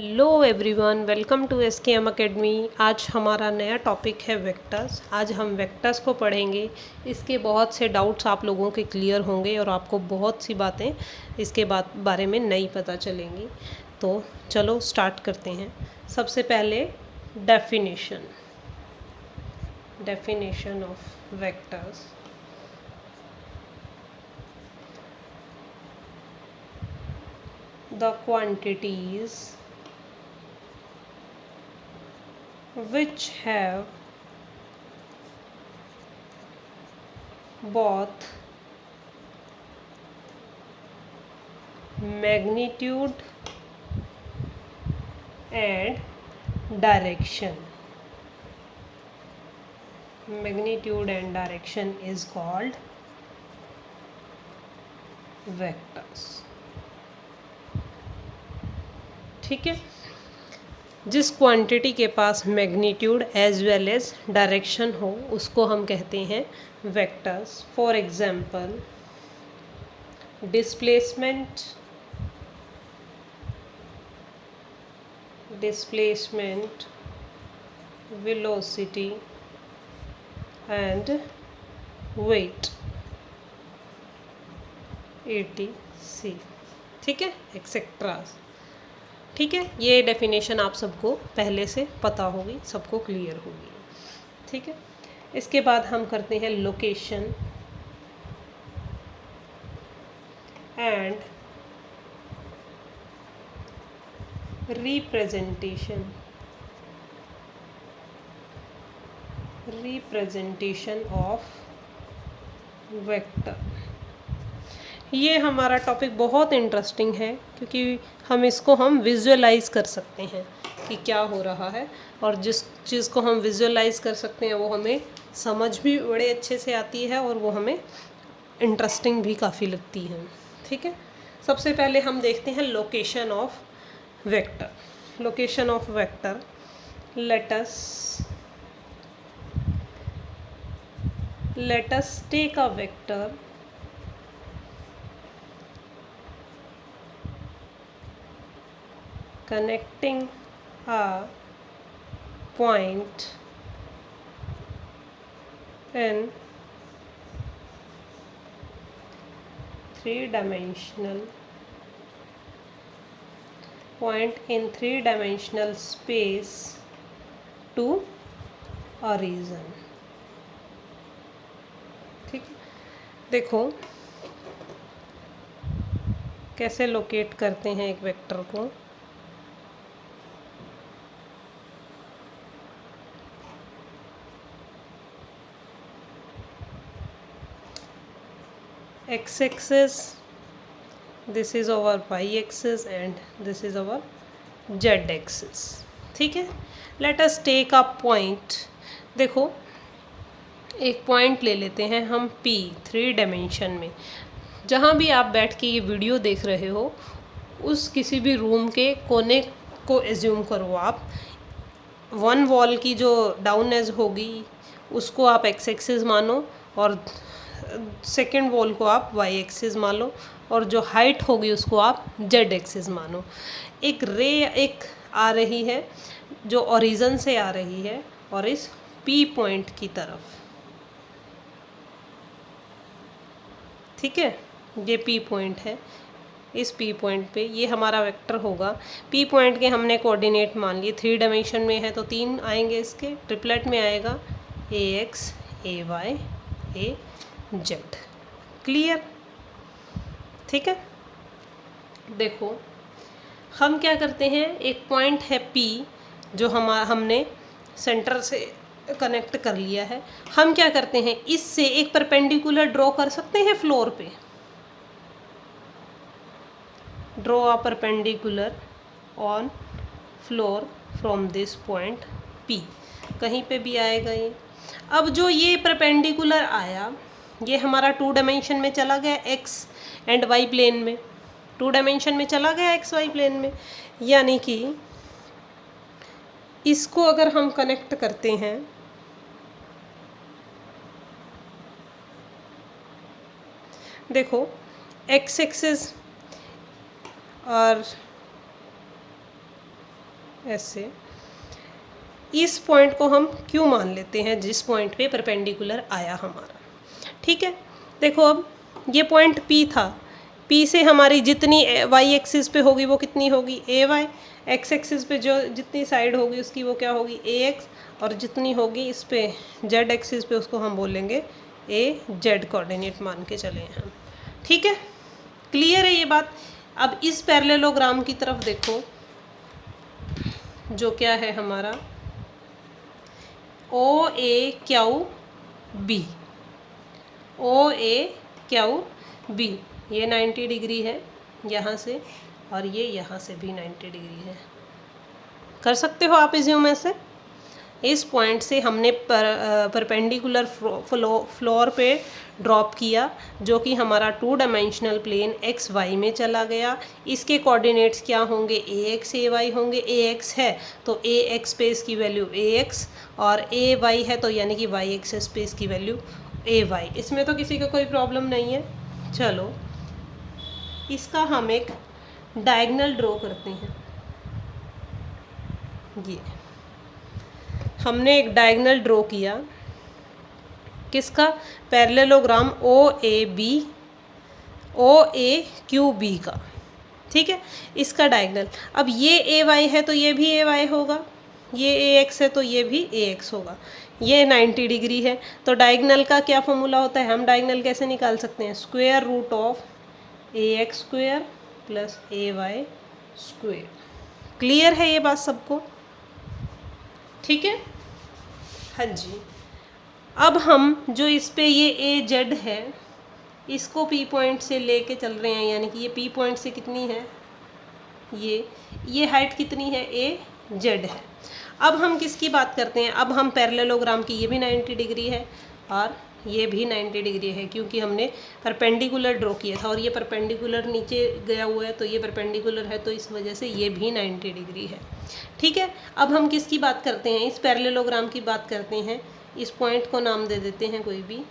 Hello everyone, welcome to SKM academy. आज हमारा नया टॉपिक है वेक्टर्स। आज हम वेक्टर्स को पढ़ेंगे। इसके बहुत से डाउट्स आप लोगों के क्लियर होंगे और आपको बहुत सी बातें इसके बारे में नई पता चलेंगी। तो चलो स्टार्ट करते हैं। सबसे पहले definition of vectors. The quantities which have both magnitude and direction. Magnitude and direction is called vectors. ठीक है। जिस क्वांटिटी के पास magnitude as well as direction हो उसको हम कहते हैं vectors. For example displacement, velocity and weight, etc। ठीक है, एक्सेट्रा। ठीक है, ये डेफिनेशन आप सबको पहले से पता होगी, सबको क्लियर होगी। ठीक है, इसके बाद हम करते हैं location and representation of vector. ये हमारा टॉपिक बहुत इंटरेस्टिंग है क्योंकि हम विजुअलाइज कर सकते हैं कि क्या हो रहा है, और जिस चीज़ को हम विजुअलाइज कर सकते हैं वो हमें समझ भी बड़े अच्छे से आती है और वो हमें इंटरेस्टिंग भी काफ़ी लगती है। ठीक है, सबसे पहले हम देखते हैं location of vector. Location of vector, let us take a vector connecting a point in three-dimensional space to a region। ठीक, देखो कैसे लोकेट करते हैं एक वेक्टर को। x-axis, this is our y-axis and this is our z-axis। ठीक है, let us take a point। देखो एक पॉइंट ले लेते हैं हम P 3 डायमेंशन में। जहाँ भी आप बैठ के ये वीडियो देख रहे हो उस किसी भी रूम के कोने को एज्यूम करो आप। वन वॉल की जो डाउन एज होगी उसको आप एक्स एक्सिस मानो और सेकेंड वॉल को आप वाई एक्सिस मानो, और जो हाइट होगी उसको आप जेड एक्सिस मानो। एक एक आ रही है जो ओरिजिन से आ रही है और इस पी पॉइंट की तरफ। ठीक है, ये पी पॉइंट है। इस पी पॉइंट पे ये हमारा वेक्टर होगा। पी पॉइंट के हमने कोऑर्डिनेट मान लिए, 3 डायमेंशन में है तो 3 आएंगे, इसके ट्रिपलेट में आएगा AX AY AZ। क्लियर? ठीक है, देखो हम क्या करते हैं, एक पॉइंट है P जो हमने सेंटर से कनेक्ट कर लिया है। हम क्या करते हैं, इससे एक परपेंडिकुलर ड्रॉ कर सकते हैं फ्लोर पे। Draw a perpendicular on floor from this point P। कहीं पे भी आएगा ये। अब जो ये परपेंडिकुलर आया ये हमारा 2 डायमेंशन में चला गया x एंड y प्लेन में। 2 डायमेंशन में चला गया x y प्लेन में, यानी कि इसको अगर हम कनेक्ट करते हैं, देखो x एक्सिस और ऐसे। इस पॉइंट को हम क्यों मान लेते हैं जिस पॉइंट पे परपेंडिकुलर आया हमारा, ठीक है। देखो अब ये पॉइंट P था, P से हमारी जितनी वाई एक्सिस पे होगी वो कितनी होगी ए वाई, एक्स एक्सिस पे जो जितनी साइड होगी उसकी वो क्या होगी ए एक्स, और जितनी होगी इस पे जेड एक्सिस पे उसको हम बोलेंगे ए जेड कोऑर्डिनेट मान के चले हैं हम, ठीक है। क्लियर है ये बात। अब इस पैरेललोग्राम की तरफ देखो, जो क्या है हमारा ओ ए क्यू बी, ओ ए क्यू बी, ये 90 डिग्री है यहाँ से, और ये यहाँ से भी 90 डिग्री है। कर सकते हो आप इज्यूम ऐसे। इस पॉइंट से हमने परपेंडिकुलर फ्लोर पे ड्रॉप किया, जो कि हमारा 2 डायमेंशनल प्लेन एक्स वाई में चला गया। इसके कोऑर्डिनेट्स क्या होंगे, ए एक्स ए वाई होंगे। ए एक्स है तो ए एक्स स्पेस की वैल्यू ए एक्स, और ए वाई है तो यानी कि वाई एक्स स्पेस की वैल्यू ए वाई। इसमें तो किसी का कोई प्रॉब्लम नहीं है। चलो इसका हम एक डायगोनल ड्रॉ करते हैं। ये हमने एक डायगोनल ड्रॉ किया, किसका, पैरेललोग्राम ओ ए क्यू बी का, ठीक है। इसका डायगोनल, अब ये ए वाई है तो ये भी ए वाई होगा, ये ए एक्स है तो ये भी ए एक्स होगा, ये 90 डिग्री है। तो डायगोनल का क्या फॉर्मूला होता है, हम डायगोनल कैसे निकाल सकते हैं, square root of a x square plus a y square. Clear है ये बात सबको, ठीक है। हाँ जी। अब हम जो इस पे ये ए जेड है इसको पी पॉइंट से लेके चल रहे हैं, यानी कि ये पी पॉइंट से कितनी है, ये हाइट कितनी है, ए जेड है। अब हम किसकी बात करते हैं, अब हम पैरेललोग्राम की, ये भी 90 डिग्री है और ये भी 90 डिग्री है, क्योंकि हमने परपेंडिकुलर ड्रॉ किया था और ये परपेंडिकुलर नीचे गया हुआ है तो ये परपेंडिकुलर है, तो इस वजह से ये भी 90 डिग्री है, ठीक है। अब हम किसकी बात करते हैं, इस पैरेललोग्राम की बात करते हैं। इस पॉइंट को नाम दे देते हैं कोई भी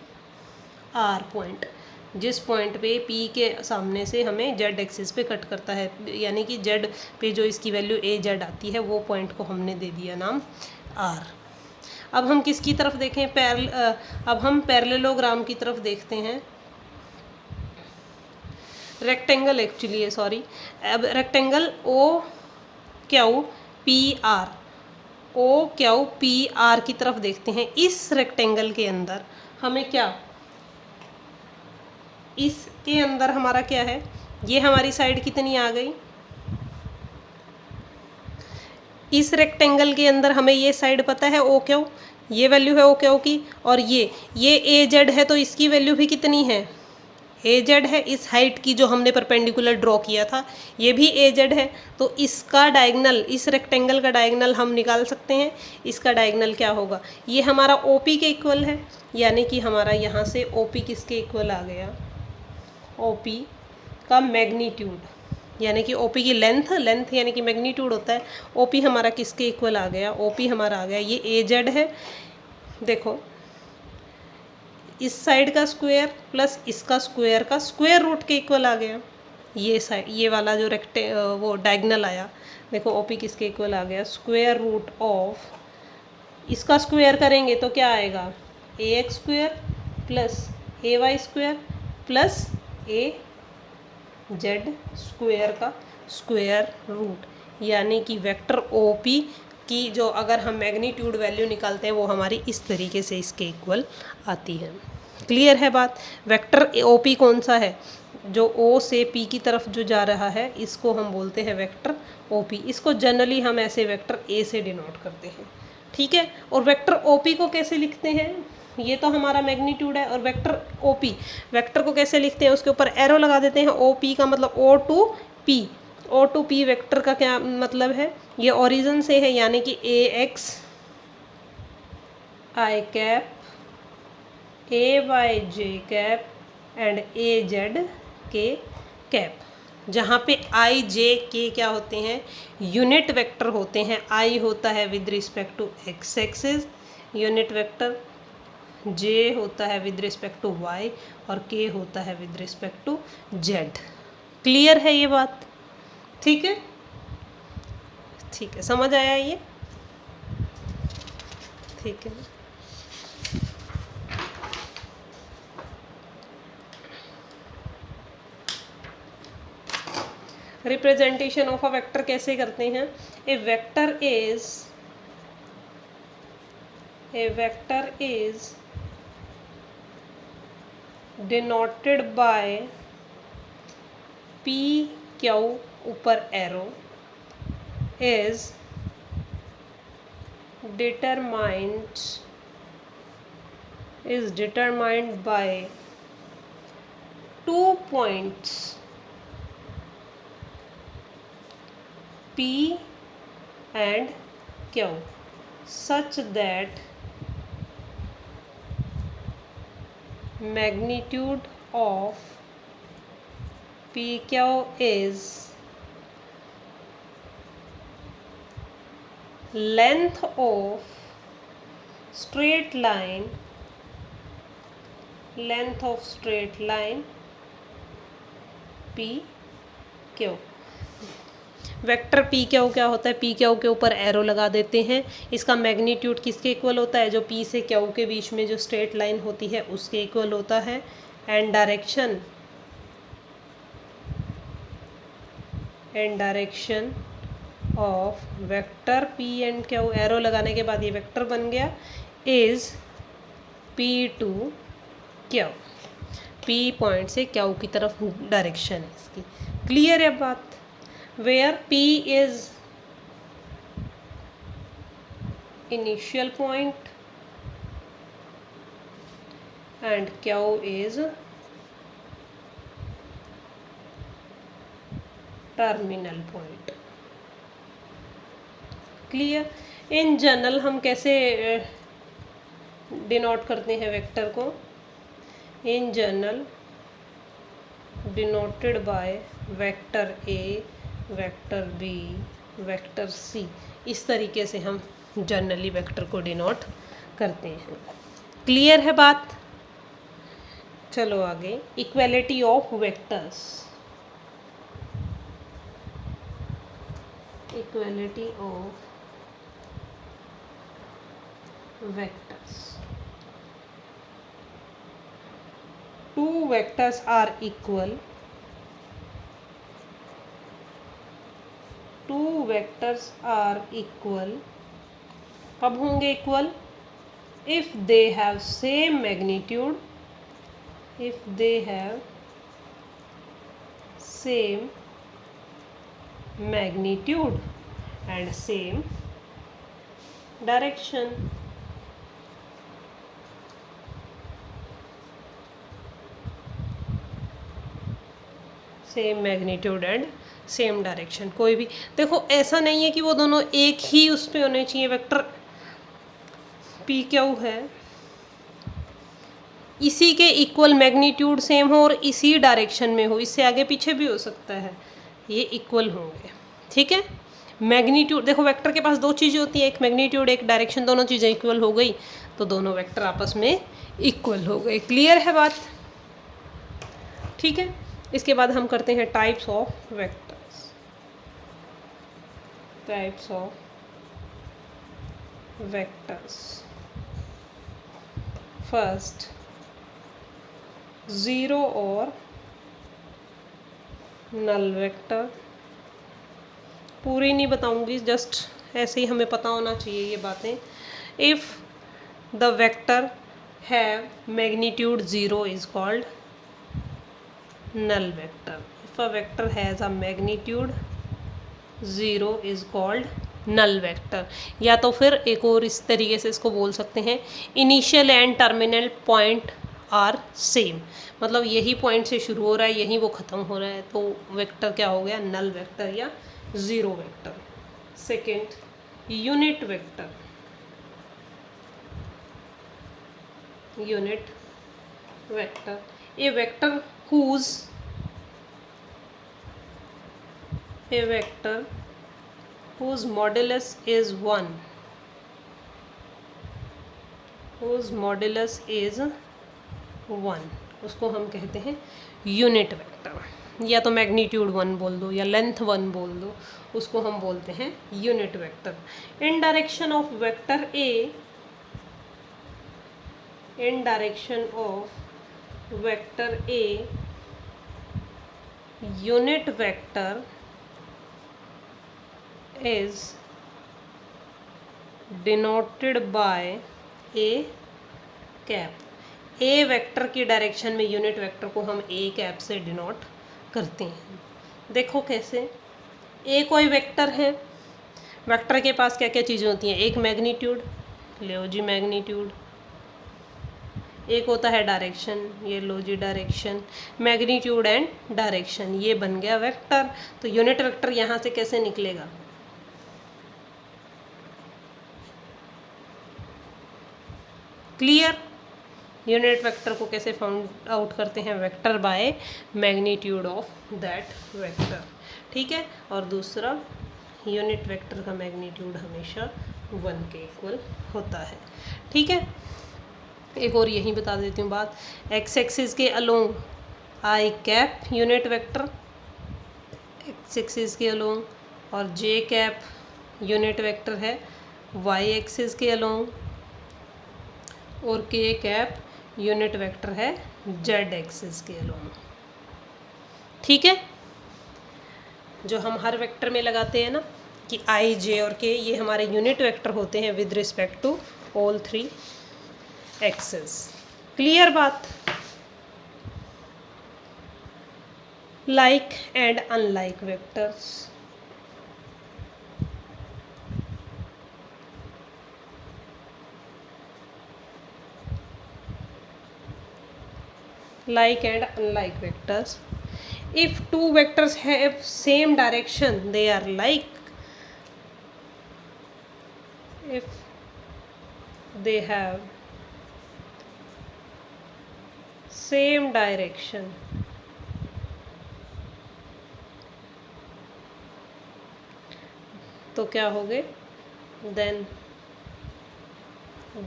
आर पॉइंट, जिस पॉइंट पे पी के सामने से हमें जेड एक्सिस पे कट करता है, यानी कि जेड पे जो इसकी वैल्यू ए जेड आती है वो पॉइंट को हमने दे दिया नाम आर। अब हम किसकी तरफ देखें, अब हम पैरेललोग्राम की तरफ देखते हैं, रेक्टेंगल एक्चुअली है, सॉरी। अब rectangle O Q P R, O Q P R की तरफ देखते हैं। इस रेक्टेंगल के अंदर हमें क्या, इसके अंदर हमारा क्या है, ये हमारी साइड कितनी आ गई, इस रेक्टेंगल के अंदर हमें ये साइड पता है ओ क्यू, ये वैल्यू है ओ क्यू की, और ये ए जेड है तो इसकी वैल्यू भी कितनी है, ए जेड है। इस हाइट की जो हमने परपेंडिकुलर ड्रॉ किया था ये भी ए जेड है, तो इसका डायगोनल, इस रेक्टेंगल का डायगोनल हम निकाल सकते हैं। इसका डायगोनल क्या होगा, ये हमारा ओ पी के इक्वल है, यानी कि हमारा यहाँ से ओ पी किसके इक्वल आ गया, ओ पी का मैग्नीट्यूड, यानी कि ओपी की लेंथ यानी कि मैग्नीट्यूड होता है। ओपी हमारा किसके इक्वल आ गया, ओपी हमारा आ गया, ये ए जेड है। देखो इस साइड का स्क्वायर प्लस इसका स्क्वायर का स्क्वायर रूट के इक्वल आ गया। ये साइड, ये वाला जो वो डायगोनल आया, देखो ओपी किसके इक्वल आ गया, स्क्वायर रूट ऑफ, इसका स्क्वायर करेंगे तो क्या आएगा, ए x square plus a y square plus A Z square का स्क्वायर रूट, यानी कि वेक्टर ओ पी की जो अगर हम मैग्नीट्यूड वैल्यू निकालते हैं वो हमारी इस तरीके से इसके इक्वल आती है। क्लियर है बात। वेक्टर ओ पी कौन सा है, जो ओ से पी की तरफ जो जा रहा है इसको हम बोलते हैं वेक्टर ओ पी। इसको जनरली हम ऐसे वेक्टर ए से डिनोट करते हैं, ठीक है। और वेक्टर ओ पी को कैसे लिखते हैं, ये तो हमारा मैग्नीट्यूड है, और वेक्टर ओ पी, वेक्टर को कैसे लिखते हैं, उसके ऊपर एरो लगा देते हैं। ओ पी का मतलब O to P, O to P vector का क्या मतलब है, ये ओरिजिन से है, यानी कि A X I cap, A Y J cap and A Z K cap, जहाँ पे आई जे के क्या होते हैं, यूनिट वेक्टर होते हैं। आई होता है with respect to X axis unit vector, J होता है विद रिस्पेक्ट टू वाई, और के होता है with respect to Z. Clear है ये बात, ठीक है। ठीक है, समझ आया ये? ठीक है। रिप्रेजेंटेशन ऑफ अ वेक्टर कैसे करते हैं? A vector is denoted by P Q ऊपर arrow is determined by 2 points P and Q such that magnitude of PQ is length of straight line PQ। Vector P Q क्या होता है? P Q के ऊपर arrow लगा देते हैं। इसका मैग्नीट्यूड किसके इक्वल होता है? जो पी से क्यू के बीच में जो स्ट्रेट लाइन होती है उसके इक्वल होता है। And direction of vector P and Q, arrow लगाने के बाद ये वेक्टर बन गया, is P to Q. P point से क्यू की तरफ डायरेक्शन है इसकी। क्लियर है बात? Where P is initial point and Q is terminal point. Clear? In general हम कैसे डिनोट करते हैं वेक्टर को? In general denoted by vector A, vector B, vector C. इस तरीके से हम जनरली वेक्टर को डिनोट करते हैं। क्लियर है बात? चलो आगे, equality of vectors. Equality of vectors. Two vectors are equal. कब होंगे equal? if they have same magnitude and same direction। Same magnitude and same direction. कोई भी देखो, ऐसा नहीं है कि वो दोनों एक ही उस पे होने चाहिए। वेक्टर पी क्यू है, इसी के इक्वल मैग्नीट्यूड सेम हो और इसी डायरेक्शन में हो, इससे आगे पीछे भी हो सकता है, ये इक्वल होंगे। ठीक है? मैग्नीट्यूड देखो, वेक्टर के पास दो चीज़ें होती हैं, एक मैग्नीट्यूड एक डायरेक्शन, दोनों चीज़ें इक्वल हो गई तो दोनों वेक्टर आपस में इक्वल हो गए। क्लियर है बात? ठीक है, इसके बाद हम करते हैं types of vectors. First, zero और नल वेक्टर। पूरी नहीं बताऊंगी, जस्ट ऐसे ही हमें पता होना चाहिए ये बातें। If the vector have magnitude 0 is called null vector। if a vector has a magnitude 0 is called null vector। या तो फिर एक और इस तरीके से इसको बोल सकते हैं, initial and terminal point are same. मतलब यही पॉइंट से शुरू हो रहा है, यही वो ख़त्म हो रहा है, तो वेक्टर क्या हो गया? नल वेक्टर या zero vector. Second, unit vector. A vector whose modulus is 1, उसको हम कहते हैं यूनिट वेक्टर। या तो मैग्नीट्यूड 1 बोल दो या लेंथ 1 बोल दो, उसको हम बोलते हैं unit vector. In direction of vector A, in direction of vector A, unit vector is denoted by a cap. A vector की डायरेक्शन में यूनिट वेक्टर को हम ए कैप से डिनोट करते हैं। देखो कैसे, ए कोई वेक्टर है, वेक्टर के पास क्या क्या चीज़ें होती हैं, एक मैग्नीट्यूड, लो जी मैग्नीट्यूड, एक होता है डायरेक्शन, ये लो जी डायरेक्शन, मैग्नीट्यूड एंड डायरेक्शन, ये बन गया वेक्टर। तो यूनिट वेक्टर यहाँ से कैसे निकलेगा, क्लियर। यूनिट वेक्टर को कैसे फाउंड आउट करते हैं, vector by magnitude of that vector, ठीक है। और दूसरा, यूनिट वेक्टर का मैग्नीट्यूड हमेशा 1 के इक्वल होता है, ठीक है। एक और यही बता देती हूँ बात, एक्स एक्सिस के along I cap unit vector, X axis के अलोंग, और जे कैप यूनिट वेक्टर है वाई एक्सिस के अलोंग, और के कैप यूनिट वेक्टर है जेड एक्सिस के अलोंग, ठीक है। जो हम हर वेक्टर में लगाते हैं ना कि आई जे और के, ये हमारे यूनिट वेक्टर होते हैं with respect to all 3 axis, clear बात। Like and unlike vectors, like and unlike vectors. If two vectors have same direction, they are like. If they have same direction, तो क्या हो गए, then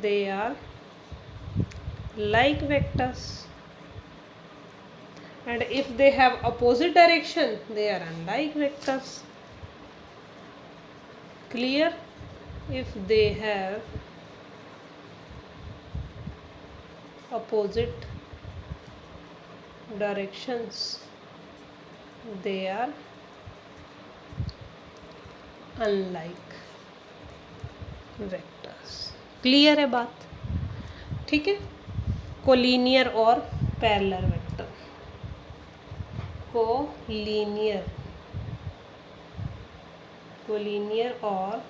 they are like vectors. And if they have opposite direction, they are unlike vectors, clear। if they have opposite directions, they are unlike vectors, clear है बात, ठीक है। Collinear और parallel vector, collinear और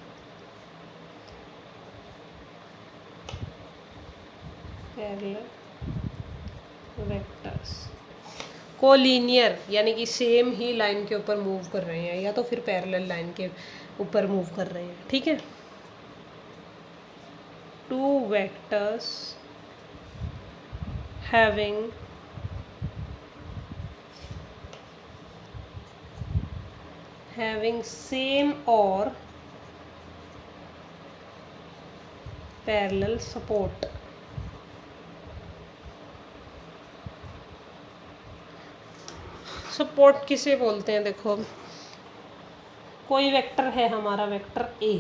पैरेलल वेक्टर्स। कोलिनियर यानी कि same ही line के ऊपर मूव कर रहे हैं, या तो फिर पैरेलल लाइन के ऊपर मूव कर रहे हैं, ठीक है। 2 vectors having same or parallel support, support किसे बोलते हैं, देखो कोई वेक्टर है हमारा वेक्टर ए,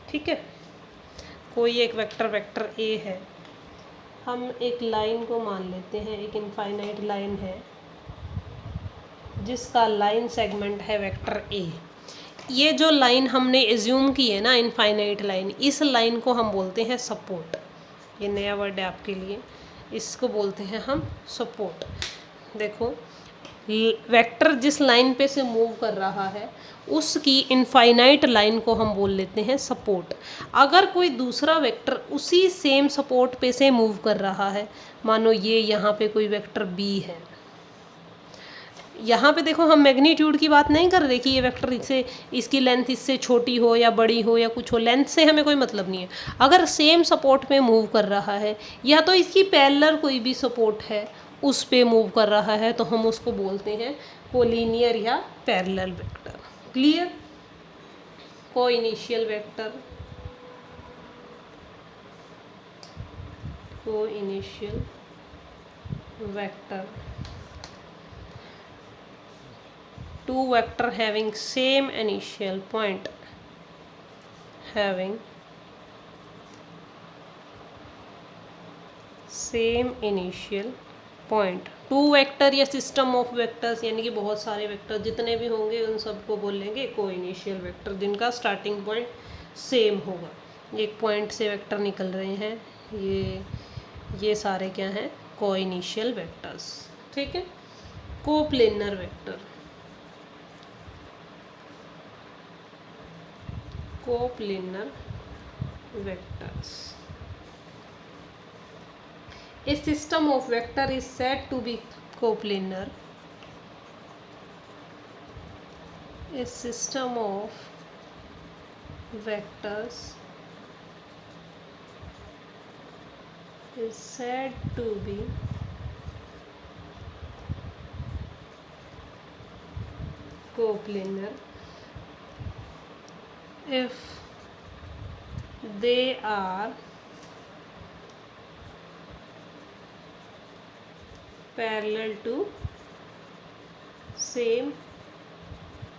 ठीक है, कोई एक वेक्टर ए है, हम एक लाइन को मान लेते हैं, एक इनफाइनाइट लाइन है जिसका लाइन सेगमेंट है वेक्टर ए। ये जो लाइन हमने एज्यूम की है ना, इनफाइनाइट लाइन, इस लाइन को हम बोलते हैं सपोर्ट। ये नया वर्ड है आपके लिए, इसको बोलते हैं हम सपोर्ट। देखो वेक्टर जिस लाइन पे से मूव कर रहा है उसकी इनफाइनाइट लाइन को हम बोल लेते हैं सपोर्ट। अगर कोई दूसरा वेक्टर उसी सेम सपोर्ट पे से मूव कर रहा है, मानो ये यहाँ पे कोई वेक्टर बी है, यहाँ पे देखो हम मैग्नीट्यूड की बात नहीं कर रहे कि ये वेक्टर इससे इसकी लेंथ इससे छोटी हो या बड़ी हो या कुछ हो, लेंथ से हमें कोई मतलब नहीं है। अगर सेम सपोर्ट पे मूव कर रहा है या तो इसकी पैरेलल कोई भी सपोर्ट है उस पे मूव कर रहा है, तो हम उसको बोलते हैं कोलिनियर या parallel vector, clear. Coinitial vector, coinitial vector two vector having same initial point, having same initial point। Two vector या सिस्टम ऑफ वेक्टर्स यानी कि बहुत सारे वेक्टर जितने भी होंगे उन सबको बोल लेंगे को इनिशियल वेक्टर, जिनका स्टार्टिंग पॉइंट सेम होगा। एक पॉइंट से वेक्टर निकल रहे हैं, ये सारे क्या हैं, को इनिशियल वेक्टर्स। ठीक है, coplanar vector, coplanar vectors. A system of vector is said to be coplanar. A system of vectors is said to be coplanar if they are parallel to same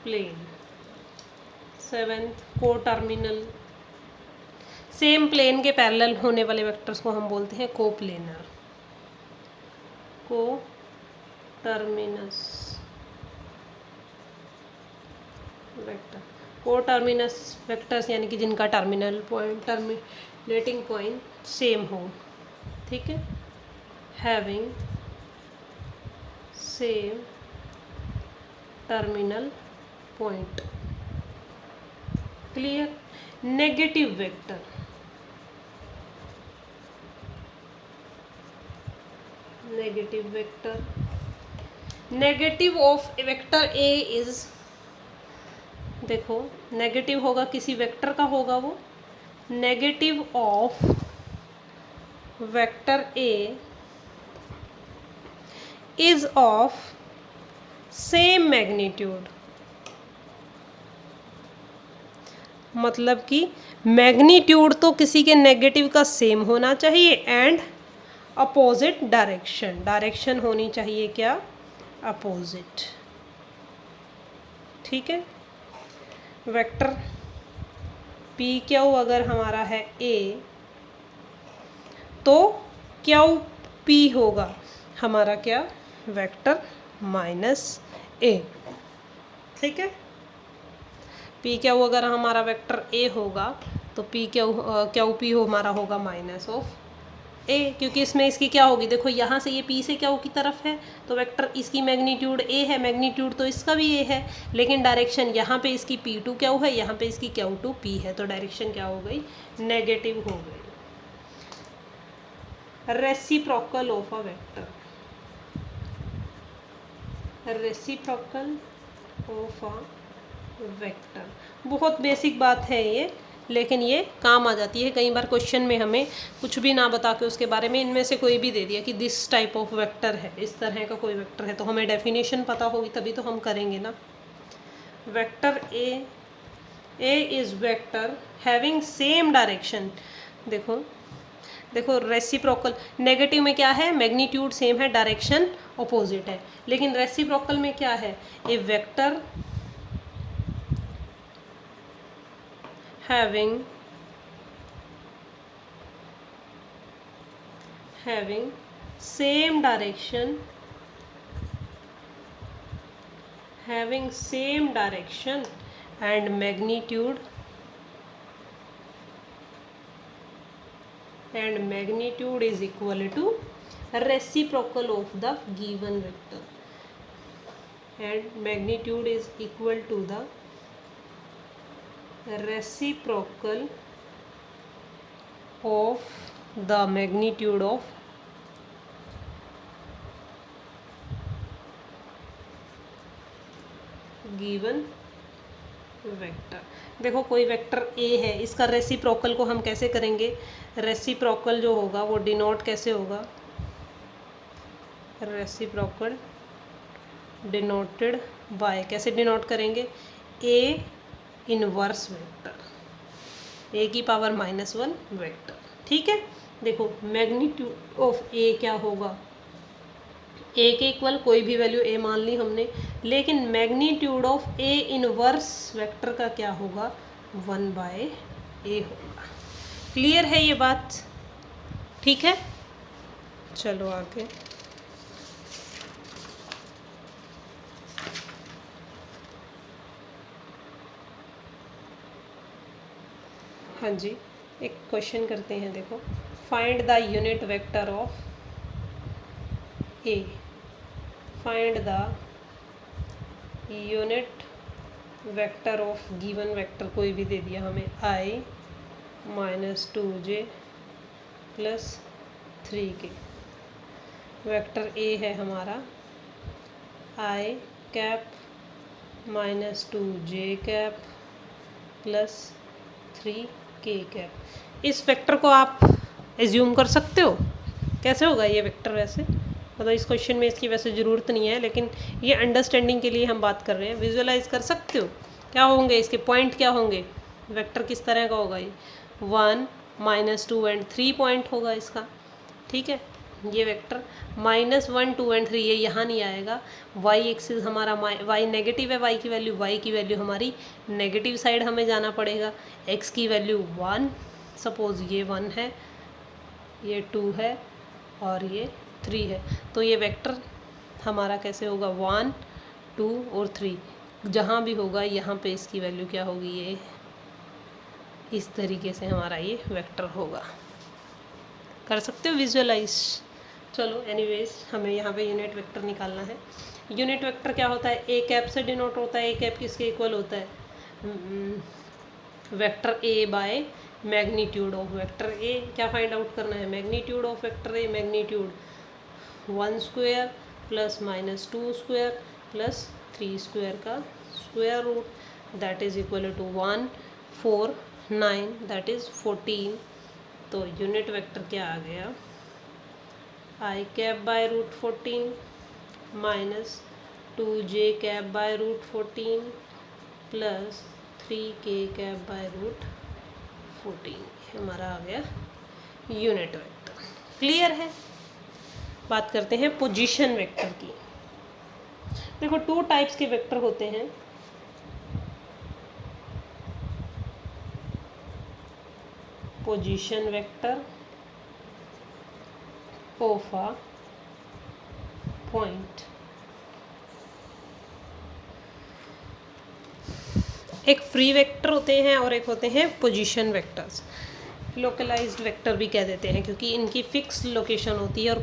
plane। Seventh, coterminal, same plane के parallel होने वाले vectors को हम बोलते हैं coplanar, coterminous vector. Coterminous vectors यानी कि जिनका terminal point, terminating point same हो। ठीक है, having same terminal point. Clear. Negative vector, negative vector, negative of vector A is, देखो नेगेटिव होगा किसी वेक्टर का, होगा वो negative of vector A is of same magnitude। मतलब कि मैग्नीट्यूड तो किसी के नेगेटिव का सेम होना चाहिए एंड अपोजिट डायरेक्शन, डायरेक्शन होनी चाहिए क्या, अपोजिट। ठीक है, वेक्टर पी क्यू अगर हमारा है ए तो क्यू पी होगा हमारा क्या, वेक्टर माइनस ए। ठीक है, पी क्यू अगर हमारा वेक्टर ए होगा तो पी क्यू पी हमारा होगा माइनस ऑफ ए, क्योंकि इसमें इसकी क्या होगी, देखो यहाँ से ये पी से क्यू की तरफ है तो वेक्टर इसकी मैग्नीट्यूड ए है, मैग्नीट्यूड तो इसका भी ए है, लेकिन डायरेक्शन यहाँ पे इसकी पी टू क्यू है, यहाँ पे इसकी क्यू टू पी है, तो डायरेक्शन क्या हो गई, नेगेटिव हो गई। Reciprocal of a vector, reciprocal of a vector, बहुत बेसिक बात है ये, लेकिन ये काम आ जाती है। कई बार क्वेश्चन में हमें कुछ भी ना बता के उसके बारे में इनमें से कोई भी दे दिया कि दिस टाइप ऑफ वेक्टर है, इस तरह का कोई वेक्टर है, तो हमें डेफिनेशन पता होगी तभी तो हम करेंगे ना। Vector A is vector having same direction. देखो देखो रेसिप्रोकल, नेगेटिव में क्या है, मैग्नीट्यूड सेम है, डायरेक्शन ऑपोजिट है, लेकिन रेसिप्रोकल में क्या है, ए vector having same direction, having same direction and magnitude is equal to reciprocal of the given vector, and magnitude is equal to the reciprocal of the magnitude of given vector. देखो कोई vector A है, इसका reciprocal को हम कैसे करेंगे, reciprocal जो होगा वो डिनोट कैसे होगा, रेसिप्रोकल डिनोटेड बाय, कैसे डिनोट करेंगे, ए इनवर्स वेक्टर, ए की पावर -1 वेक्टर। ठीक है, देखो मैग्नीट्यूड ऑफ ए क्या होगा, ए के इक्वल कोई भी वैल्यू ए मान ली हमने, लेकिन magnitude of A inverse vector का क्या होगा, 1/a होगा। क्लियर है ये बात? ठीक है, चलो आगे। हाँ जी, एक क्वेश्चन करते हैं, देखो। Find the unit vector of A, find the unit vector of given vector कोई भी दे दिया हमें, i - 2j + 3k। Vector A है हमारा i cap -2j cap + 3k cap. इस वेक्टर को आप एज्यूम कर सकते हो कैसे होगा ये वेक्टर? वैसे मतलब इस क्वेश्चन में इसकी वैसे ज़रूरत नहीं है, लेकिन ये अंडरस्टैंडिंग के लिए हम बात कर रहे हैं। विजुअलाइज कर सकते हो क्या होंगे इसके पॉइंट, क्या होंगे, वेक्टर किस तरह का होगा? ये 1 -2 एंड 3 पॉइंट होगा इसका। ठीक है, ये वेक्टर -1 2 एंड 3 ये यहाँ नहीं आएगा। वाई एक्सिस हमारा वाई नेगेटिव है, वाई की वैल्यू हमारी नेगेटिव साइड हमें जाना पड़ेगा। एक्स की वैल्यू 1, सपोज ये 1 है, ये 2 है और ये 3 है, तो ये वेक्टर हमारा कैसे होगा, 1 2 और 3 जहाँ भी होगा यहाँ पे इसकी वैल्यू क्या होगी, ये इस तरीके से हमारा ये वेक्टर होगा। कर सकते हो विजुअलाइज? चलो एनीवेज, हमें यहाँ पे यूनिट वेक्टर निकालना है। यूनिट वेक्टर क्या होता है, ए कैप से डिनोट होता है। ए कैप किसके इक्वल होता है, vector A by magnitude of vector A. क्या फाइंड आउट करना है, magnitude of vector A, magnitude 1 square + -2 square + 3 square का square root, that is equal to 1 4 9, that is 14। तो यूनिट वेक्टर क्या आ गया, i cap by √14 - 2j cap by √14 + 3k cap by √14 हमारा आ गया यूनिट वेक्टर। क्लियर है? बात करते हैं पोजीशन वेक्टर की। देखो 2 टाइप्स के वेक्टर होते हैं। Position vector of a point, एक फ्री वेक्टर होते हैं और एक होते हैं पोजीशन वेक्टर्स। लोकलाइज्ड वेक्टर भी कह देते हैं क्योंकि इनकी फिक्स लोकेशन होती है। और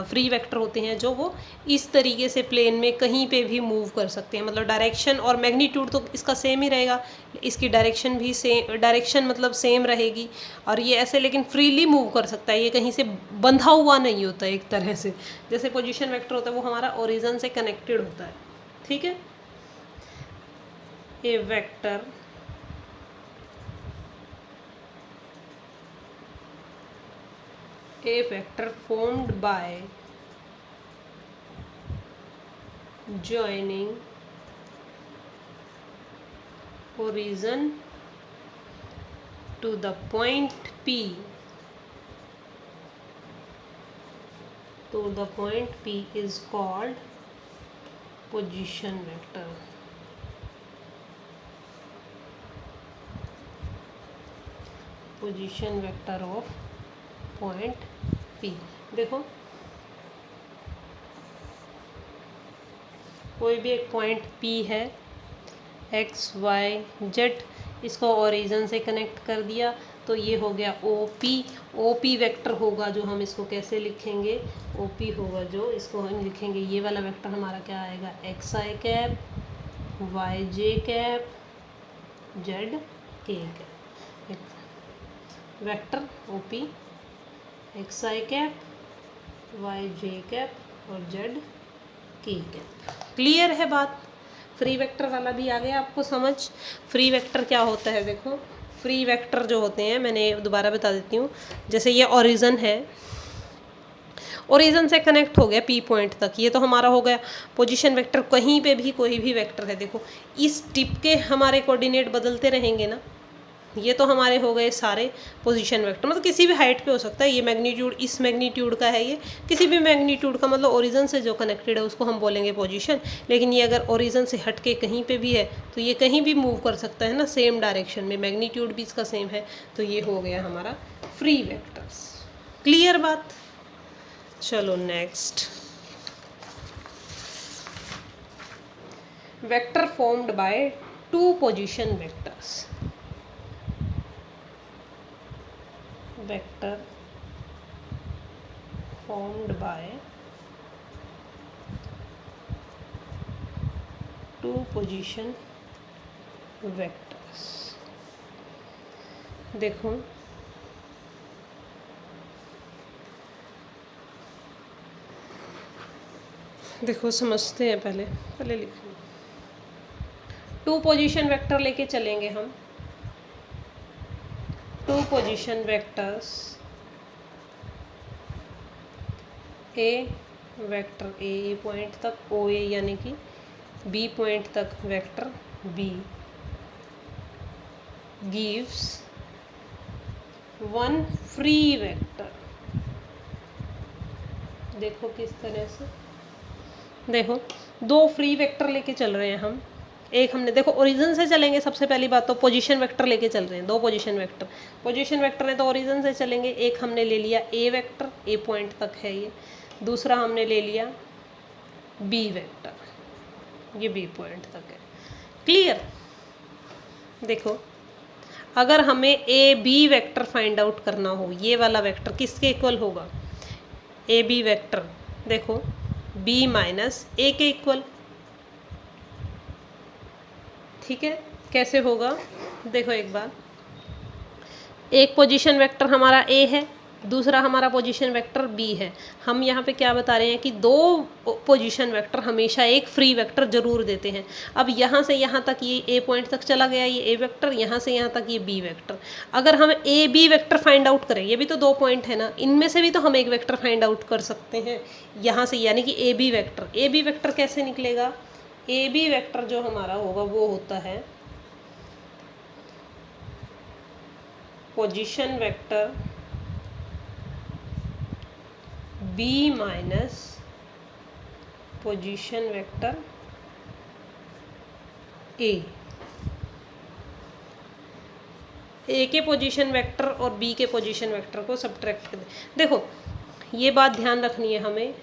फ्री वेक्टर होते हैं जो वो इस तरीके से प्लेन में कहीं पे भी मूव कर सकते हैं, मतलब डायरेक्शन और मैग्नीट्यूड तो इसका सेम ही रहेगा, इसकी डायरेक्शन भी डायरेक्शन मतलब सेम रहेगी। और ये ऐसे लेकिन फ्रीली मूव कर सकता है, ये कहीं से बंधा हुआ नहीं होता एक तरह से। जैसे पोजीशन वेक्टर होता है वो हमारा ओरिजिन से कनेक्टेड होता है। ठीक है, ए vector formed by joining origin to the point P, is called position vector. Position vector of point P। देखो कोई भी एक पॉइंट P है, x y z, इसको ओरिजिन से कनेक्ट कर दिया तो ये हो गया OP वेक्टर होगा। जो हम इसको कैसे लिखेंगे, OP होगा जो इसको हम लिखेंगे, ये वाला वेक्टर हमारा क्या आएगा, xi cap yj cap zk cap. Vector OP xi cap yj cap और zk कैप। क्लियर है बात? फ्री वेक्टर वाला भी आ गया आपको समझ। फ्री वेक्टर क्या होता है, देखो फ्री वेक्टर जो होते हैं, मैंने दोबारा बता देती हूँ। जैसे ये ओरिजिन है, ओरिजिन से कनेक्ट हो गया P पॉइंट तक, ये तो हमारा हो गया पोजीशन वेक्टर। कहीं पे भी कोई भी वेक्टर है, देखो इस टिप के हमारे कोऑर्डिनेट बदलते रहेंगे ना, ये तो हमारे हो गए सारे पोजीशन वेक्टर, मतलब किसी भी हाइट पे हो सकता है। ये मैग्नीट्यूड इस मैग्नीट्यूड का है, ये किसी भी मैग्नीट्यूड का, मतलब ओरिजिन से जो कनेक्टेड है उसको हम बोलेंगे पोजीशन। लेकिन ये अगर ओरिजिन से हट के कहीं पे भी है तो ये कहीं भी मूव कर सकता है ना, सेम डायरेक्शन में, मैग्नीट्यूड भी इसका सेम है। तो ये हो गया हमारा फ्री वेक्टर्स। क्लियर बात? चलो next, vector formed by two position vectors. vector formed by two position vectors। देखो देखो समझते हैं, पहले लिखो। टू पोजीशन वेक्टर लेके चलेंगे हम। Two position vectors, A vector A point तक ओ ए, यानी कि बी पॉइंट तक vector B, gives one free vector. देखो किस तरह से, देखो दो फ्री वेक्टर लेके चल रहे हैं हम। एक हमने देखो ओरिजिन से चलेंगे, सबसे पहली बात तो पोजीशन वेक्टर लेके चल रहे हैं, दो पोजीशन वेक्टर है तो ओरिजिन से चलेंगे। एक हमने ले लिया ए वेक्टर, ए पॉइंट तक है ये। दूसरा हमने ले लिया बी वेक्टर, ये बी पॉइंट तक है। क्लियर? देखो अगर हमें A B vector find out करना हो, ये वाला वेक्टर किसके इक्वल होगा? ए बी वेक्टर, देखो बी माइनस ए के इक्वल। ठीक है, कैसे होगा? देखो एक बार, एक पोजीशन वेक्टर हमारा ए है, दूसरा हमारा पोजीशन वेक्टर बी है। हम यहाँ पे क्या बता रहे हैं कि दो पोजीशन वेक्टर हमेशा एक फ्री वेक्टर जरूर देते हैं। अब यहाँ से यहाँ तक ये ए पॉइंट तक चला गया ये ए वेक्टर, यहाँ से यहाँ तक ये बी वेक्टर। अगर हम A B vector find out करें, ये भी तो दो पॉइंट है ना, इनमें से भी तो हम एक वेक्टर फाइंड आउट कर सकते हैं यहाँ से, यानी कि A B vector. A B vector कैसे निकलेगा? ए बी वेक्टर जो हमारा होगा वो होता है position vector B minus position vector A के पोजीशन वेक्टर और बी के पोजीशन वेक्टर को सब्ट्रैक्ट कर दे। देखो ये बात ध्यान रखनी है हमें,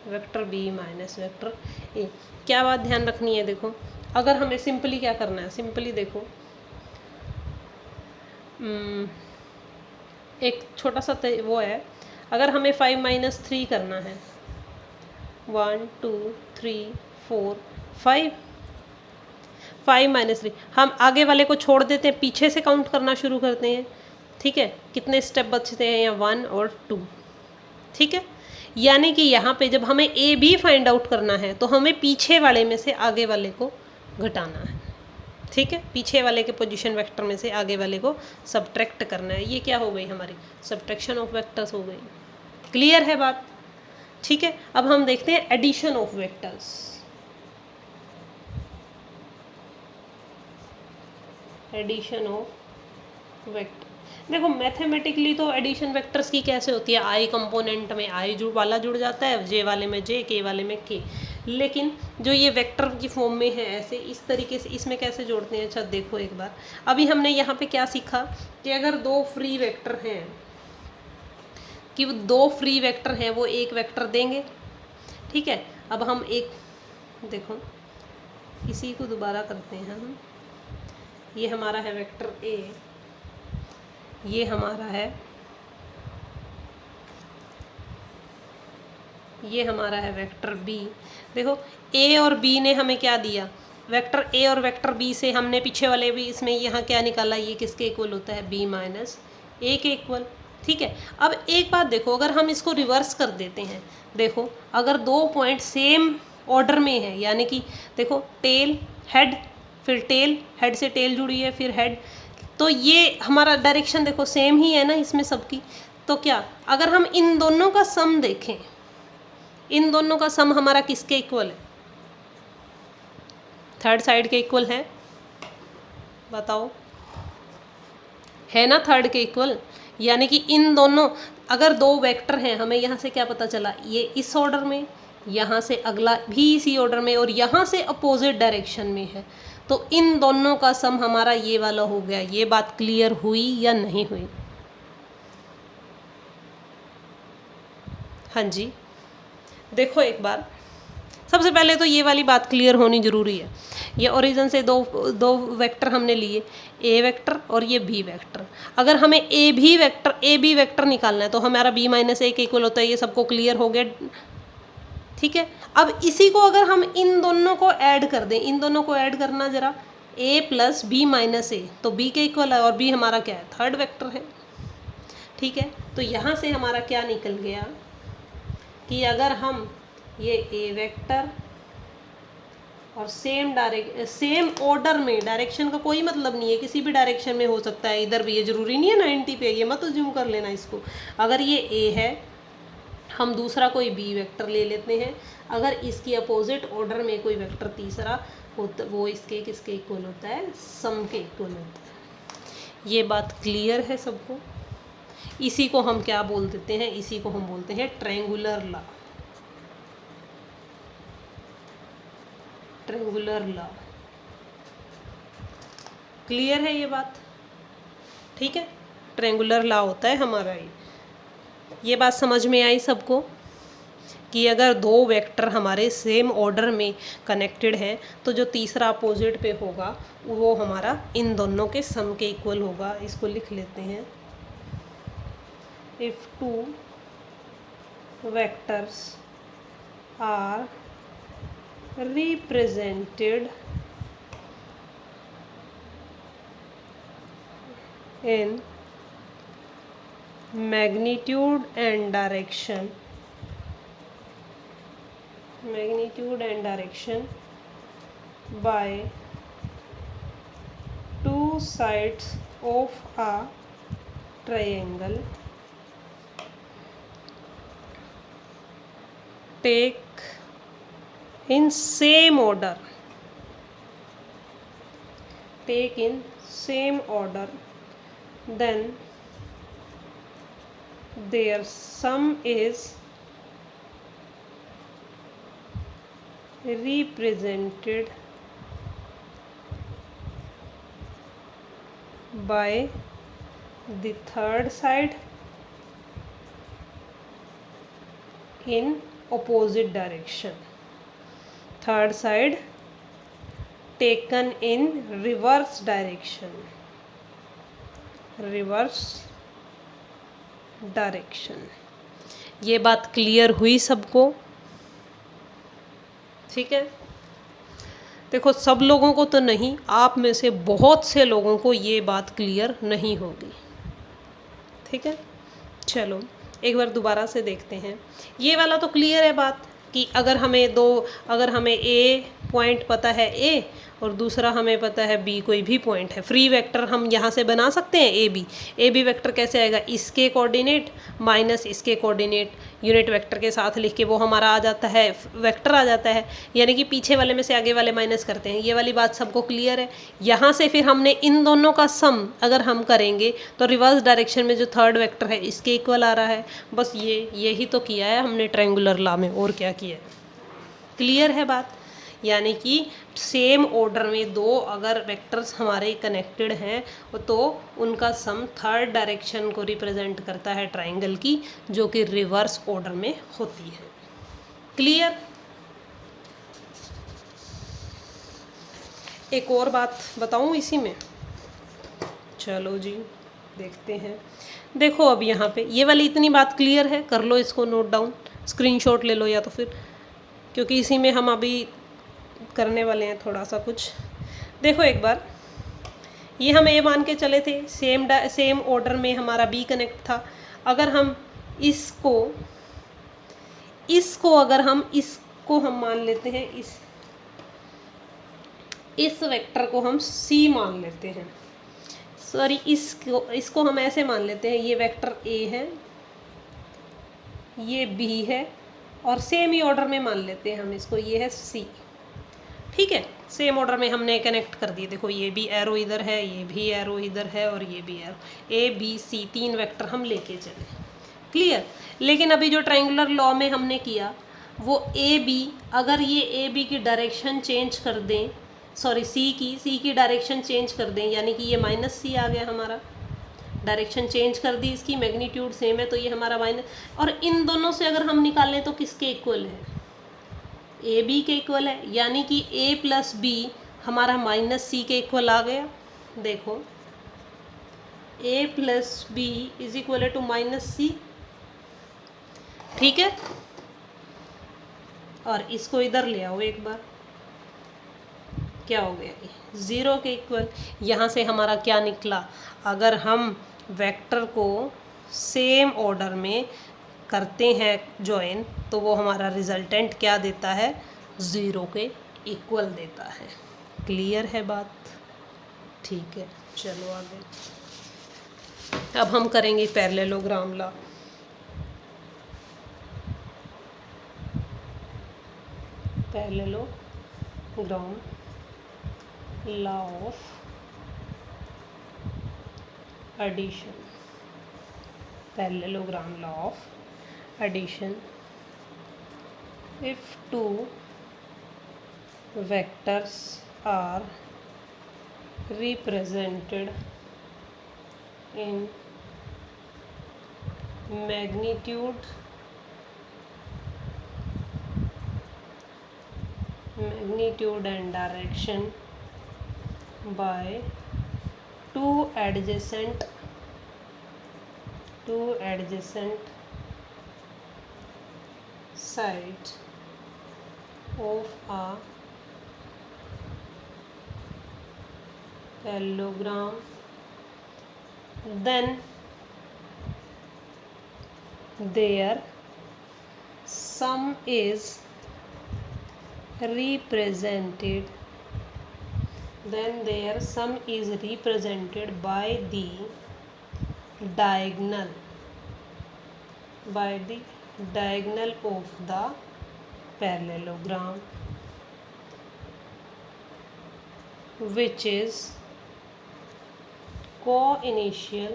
vector B minus vector A, क्या बात ध्यान रखनी है? देखो अगर हमें सिंपली क्या करना है, सिंपली देखो एक छोटा सा वो है, अगर हमें 5 माइनस 3 करना है, 1 2 3 4 5 माइनस 3, हम आगे वाले को छोड़ देते हैं, पीछे से काउंट करना शुरू करते हैं। ठीक है, कितने स्टेप बचते हैं यहाँ? 1 और 2। ठीक है, यानी कि यहाँ पे जब हमें ए बी फाइंड आउट करना है तो हमें पीछे वाले में से आगे वाले को घटाना है। ठीक है, पीछे वाले के पोजीशन वेक्टर में से आगे वाले को सब्ट्रैक्ट करना है। ये क्या हो गई हमारी? सब्ट्रैक्शन ऑफ वेक्टर्स हो गई। क्लियर है बात? ठीक है, अब हम देखते हैं addition of vectors. Addition of vector, देखो मैथमेटिकली तो एडिशन वेक्टर्स की कैसे होती है? आई कंपोनेंट में आई वाला जुड़ जाता है, जे वाले में जे, के वाले में के। लेकिन जो ये वेक्टर की फॉर्म में है ऐसे, इस तरीके से इसमें कैसे जोड़ते हैं? अच्छा देखो एक बार, अभी हमने यहाँ पे क्या सीखा कि अगर दो फ्री वेक्टर हैं, कि वो दो फ्री वेक्टर हैं, वो एक वेक्टर देंगे। ठीक है, अब हम एक देखो इसी को दोबारा करते हैं हम। ये हमारा है वेक्टर ए, ये हमारा है, ये हमारा है वेक्टर बी। देखो ए और बी ने हमें क्या दिया? वेक्टर ए और वेक्टर बी से हमने पीछे वाले भी इसमें यहाँ क्या निकाला? ये किसके इक्वल होता है? बी माइनस ए के इक्वल। ठीक है, अब एक बात देखो, अगर हम इसको रिवर्स कर देते हैं, देखो अगर दो पॉइंट सेम ऑर्डर में है, यानी कि देखो टेल हेड, फिर टेल, हेड से टेल जुड़ी है, फिर हेड, तो ये हमारा डायरेक्शन देखो सेम ही है ना इसमें सबकी। तो क्या अगर हम इन दोनों का सम देखें, इन दोनों का सम हमारा किसके इक्वल है? थर्ड साइड के इक्वल है, बताओ। है ना थर्ड के इक्वल। यानी कि इन दोनों, अगर दो वेक्टर हैं, हमें यहाँ से क्या पता चला, ये इस ऑर्डर में, यहाँ से अगला भी इसी ऑर्डर में, और यहाँ से अपोजिट डायरेक्शन में है, तो इन दोनों का सम हमारा ये वाला हो गया। ये बात क्लियर हुई या नहीं हुई? हाँ जी, देखो एक बार, सबसे पहले तो ये वाली बात क्लियर होनी जरूरी है। ये ओरिजिन से दो वेक्टर हमने लिए, ए वेक्टर और ये बी वेक्टर। अगर हमें ए बी वेक्टर निकालना है तो हमारा बी माइनस ए के इक्वल होता है। ये सबको क्लियर हो गया, ठीक है। अब इसी को अगर हम इन दोनों को ऐड कर दें, इन दोनों को ऐड करना जरा, ए प्लस बी माइनस ए, तो बी के इक्वल है, और बी हमारा क्या है, थर्ड वेक्टर है, ठीक है। तो यहाँ से हमारा क्या निकल गया कि अगर हम ये ए वेक्टर और सेम ऑर्डर में, डायरेक्शन का कोई मतलब नहीं है, किसी भी डायरेक्शन में हो सकता है, इधर भी, ये जरूरी नहीं है 90 पे, ये मत अज्यूम कर लेना इसको। अगर ये ए है, हम दूसरा कोई बी वेक्टर ले लेते हैं, अगर इसकी अपोजिट ऑर्डर में कोई वेक्टर तीसरा होता, वो इसके किसके इक्वल होता है, सम के इक्वल होता है। ये बात क्लियर है सबको? इसी को हम क्या बोल देते हैं, इसी को हम बोलते हैं triangular law. Triangular law, clear है ये बात? ठीक है, ट्रायंगुलर लॉ होता है हमारा ये बात समझ में आई सबको कि अगर दो वेक्टर हमारे सेम ऑर्डर में कनेक्टेड हैं तो जो तीसरा अपोजिट पे होगा वो हमारा इन दोनों के सम के इक्वल होगा। इसको लिख लेते हैं, if two vectors are represented in magnitude and direction by two sides of a triangle, take in same order, then their sum is represented by the third side in opposite direction, third side taken in reverse direction, ये बात clear हुई सबको? ठीक है, देखो सब लोगों को तो नहीं, आप में से बहुत से लोगों को ये बात क्लियर नहीं होगी, ठीक है। चलो एक बार दोबारा से देखते हैं। ये वाला तो क्लियर है बात कि अगर हमें ए पॉइंट पता है ए और दूसरा हमें पता है बी, कोई भी पॉइंट है, फ्री वेक्टर हम यहाँ से बना सकते हैं ए बी वेक्टर कैसे आएगा, इसके कोऑर्डिनेट माइनस इसके कोऑर्डिनेट यूनिट वेक्टर के साथ लिख के वो हमारा आ जाता है, वेक्टर आ जाता है, यानी कि पीछे वाले में से आगे वाले माइनस करते हैं। ये वाली बात सबको क्लियर है? यहाँ से फिर हमने इन दोनों का सम अगर हम करेंगे तो रिवर्स डायरेक्शन में जो थर्ड वेक्टर है इसके इक्वल आ रहा है। बस यही तो किया है हमने ट्रायंगुलर लॉ में, और क्या किया है? क्लियर है बात? यानी कि सेम ऑर्डर में दो अगर वेक्टर्स हमारे कनेक्टेड हैं तो उनका सम थर्ड डायरेक्शन को रिप्रेजेंट करता है ट्रायंगल की, जो कि रिवर्स ऑर्डर में होती है। क्लियर? एक और बात बताऊं इसी में? चलो जी देखते हैं। देखो अब यहाँ पे ये वाली इतनी बात क्लियर है, कर लो इसको नोट डाउन, स्क्रीनशॉट ले लो या तो फिर, क्योंकि इसी में हम अभी करने वाले हैं थोड़ा सा कुछ। देखो एक बार, ये हम ए मान के चले थे, सेम ऑर्डर में हमारा बी कनेक्ट था। अगर हम इसको हम मान लेते हैं, इस वेक्टर को हम सी मान लेते हैं, सॉरी इसको हम ऐसे मान लेते हैं, ये वेक्टर ए है, ये बी है, और सेम ही ऑर्डर में मान लेते हैं हम इसको, ये है सी। ठीक है, सेम ऑर्डर में हमने कनेक्ट कर दिए। देखो ये भी एरो इधर है, ये भी एरो इधर है और ये भी arrow, A B C 3 vector हम लेके चले। क्लियर। लेकिन अभी जो ट्रायंगुलर लॉ में हमने किया वो ए बी, अगर ये ए बी की डायरेक्शन चेंज कर दें, सॉरी सी की डायरेक्शन चेंज कर दें, यानी कि ये माइनस सी आ गया हमारा, डायरेक्शन चेंज कर दी, इसकी मैग्नीट्यूड सेम है तो ये हमारा माइनस, और इन दोनों से अगर हम निकालें तो किसके इक्वल है, ए बी के इक्वल है, यानी कि ए प्लस बी हमारा माइनस सी के इक्वल आ गया। देखो A plus B is equal to minus C, ठीक है। और इसको इधर ले आओ एक बार, क्या हो गया, ये 0 के इक्वल। यहाँ से हमारा क्या निकला, अगर हम वेक्टर को सेम ऑर्डर में करते हैं ज्वाइन तो वो हमारा रिजल्टेंट क्या देता है, 0 के इक्वल देता है। क्लियर है बात? ठीक है, चलो आगे। अब हम करेंगे parallelogram law. Parallelogram law of addition, parallelogram law of addition. If two vectors are represented in magnitude and direction by two adjacent sides of a parallelogram, then their sum is represented by the diagonal of the parallelogram, which is co-initial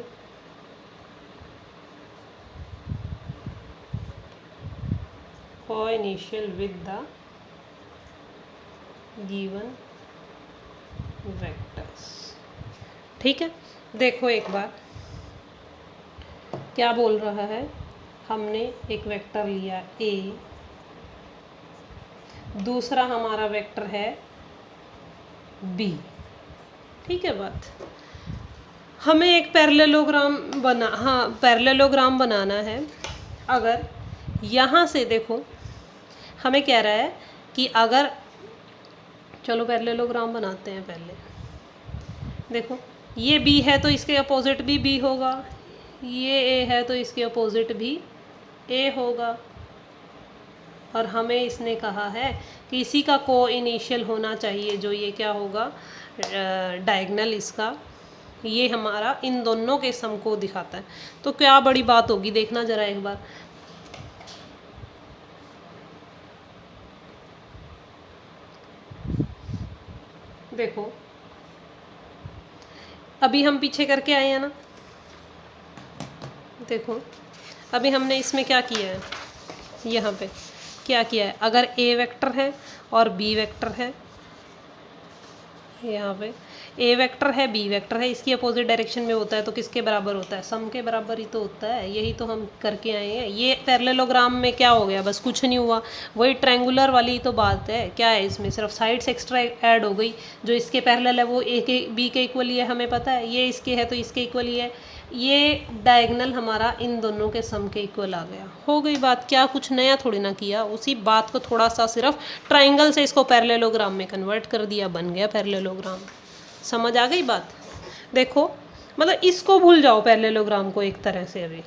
with the given vectors. ठीक है, देखो एक बार क्या बोल रहा है, हमने एक वेक्टर लिया ए, दूसरा हमारा वेक्टर है बी। ठीक है बात, हमें एक पैरेललोग्राम बनाना है। अगर यहाँ से देखो हमें कह रहा है कि अगर, चलो पैरेललोग्राम बनाते हैं पहले। देखो ये बी है तो इसके अपोजिट भी बी होगा, ये ए है तो इसके अपोजिट भी ए होगा, और हमें इसने कहा है कि इसी का को इनिशियल होना चाहिए, जो ये क्या होगा, डायगोनल इसका, ये हमारा इन दोनों के सम को दिखाता है। तो क्या बड़ी बात होगी, देखना जरा एक बार। देखो अभी हम पीछे करके आए हैं ना, देखो अभी हमने इसमें क्या किया है, यहाँ पे क्या किया है, अगर ए वेक्टर है और बी वेक्टर है, यहाँ पे ए वेक्टर है बी वेक्टर है, इसकी अपोजिट डायरेक्शन में होता है तो किसके बराबर होता है, सम के बराबर ही तो होता है। यही तो हम करके आए हैं। ये पैरेललोग्राम में क्या हो गया, बस कुछ नहीं हुआ, वही ट्रायंगुलर वाली तो बात है। क्या है इसमें, सिर्फ साइड्स एक्स्ट्रा ऐड हो गई। जो इसके पैरेलल है वो ए के बी के इक्वल ही है, हमें पता है, ये इसके है तो इसके इक्वल ही है, ये डायगोनल हमारा इन दोनों के सम के इक्वल आ गया। हो गई बात, क्या कुछ नया थोड़ी ना किया, उसी बात को थोड़ा सा सिर्फ ट्रायंगल से इसको पैरेललोग्राम में कन्वर्ट कर दिया, बन गया पैरेललोग्राम। समझ आ गई बात? देखो मतलब इसको भूल जाओ पैरेललोग्राम को एक तरह से। अभी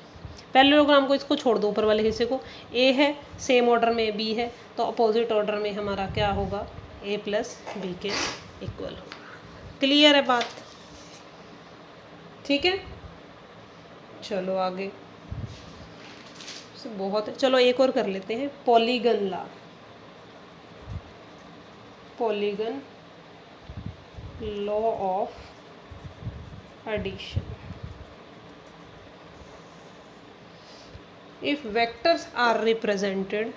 पैरेललोग्राम को इसको छोड़ दो, ऊपर वाले हिस्से को। ए है सेम ऑर्डर में बी है तो अपोजिट ऑर्डर में हमारा क्या होगा, ए प्लस बी के इक्वल होगा। क्लियर है बात? ठीक है, चलो आगे। बहुत है, चलो एक और कर लेते हैं, polygon law. Polygon law of addition. If vectors are represented,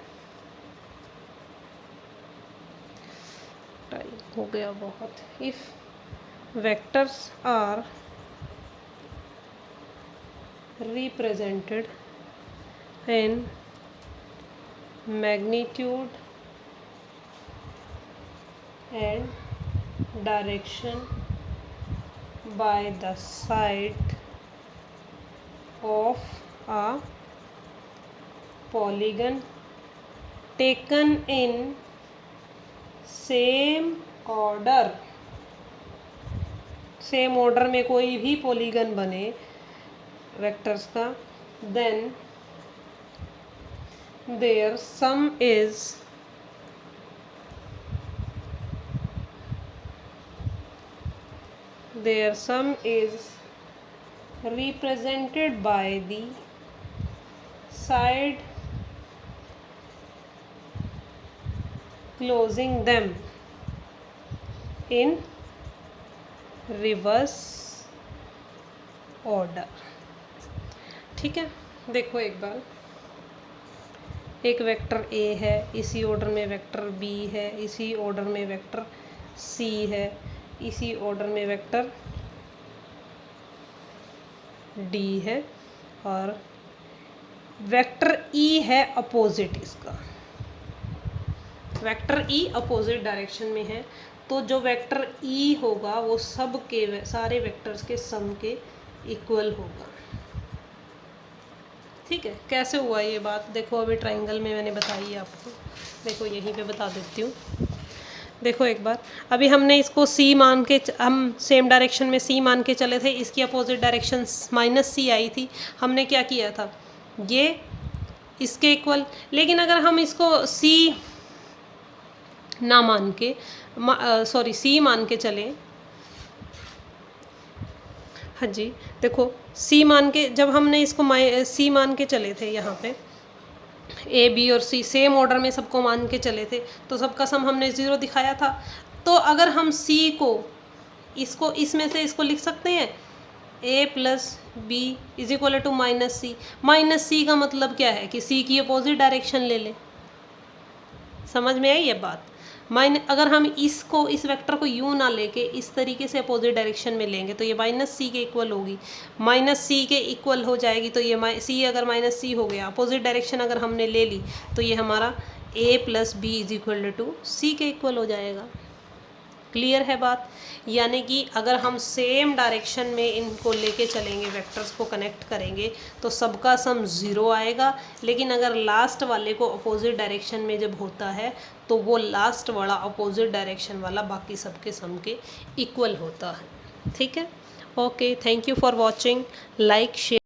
time हो गया बहुत. If vectors are represented in magnitude and direction by the side of a polygon taken in same order, same order में कोई भी polygon बने vectors का, then their sum is represented by the side closing them in reverse order. ठीक है, देखो एक बार, एक वेक्टर A है, इसी ऑर्डर में वेक्टर B है, इसी ऑर्डर में वेक्टर C है, इसी ऑर्डर में वेक्टर D है, और वेक्टर E है अपोजिट इसका. वेक्टर E अपोजिट डायरेक्शन में है, तो जो वेक्टर E होगा वो सब के सारे वेक्टर्स के सम के इक्वल होगा. ठीक है, कैसे हुआ ये बात? देखो अभी ट्राइंगल में मैंने बताई है आपको, देखो यहीं पे बता देती हूँ. देखो एक बार, अभी हमने इसको C मान के, हम सेम डायरेक्शन में C मान के चले थे, इसकी अपोजिट डायरेक्शन -C आई थी. हमने क्या किया था, ये इसके इक्वल. लेकिन अगर हम इसको C ना मान के, C मान के चलें, हाँ जी, देखो C मान के, जब हमने इसको C मान के चले थे, यहाँ पे A B और C सेम ऑर्डर में सबको मान के चले थे, तो सबका सम हमने 0 दिखाया था. तो अगर हम C को, इसको इसमें से इसको लिख सकते हैं A + B = -C. -C का मतलब क्या है कि C की अपोजिट डायरेक्शन ले लें. समझ में आई ये बात? अगर हम इसको, इस वेक्टर को यूँ ना लेके इस तरीके से अपोजिट डायरेक्शन में लेंगे तो ये -C के इक्वल होगी. -C के इक्वल हो जाएगी, तो ये C अगर -C हो गया, अपोजिट डायरेक्शन अगर हमने ले ली, तो ये हमारा A + B = C के इक्वल हो जाएगा. क्लियर है बात? यानी कि अगर हम सेम डायरेक्शन में इनको लेके चलेंगे, वेक्टर्स को कनेक्ट करेंगे, तो सबका सम 0 आएगा. लेकिन अगर लास्ट वाले को अपोजिट डायरेक्शन में जब होता है, तो वो लास्ट वाला अपोजिट डायरेक्शन वाला बाकी सबके सम के इक्वल होता है. ठीक है, okay, thank you for watching. Like, share.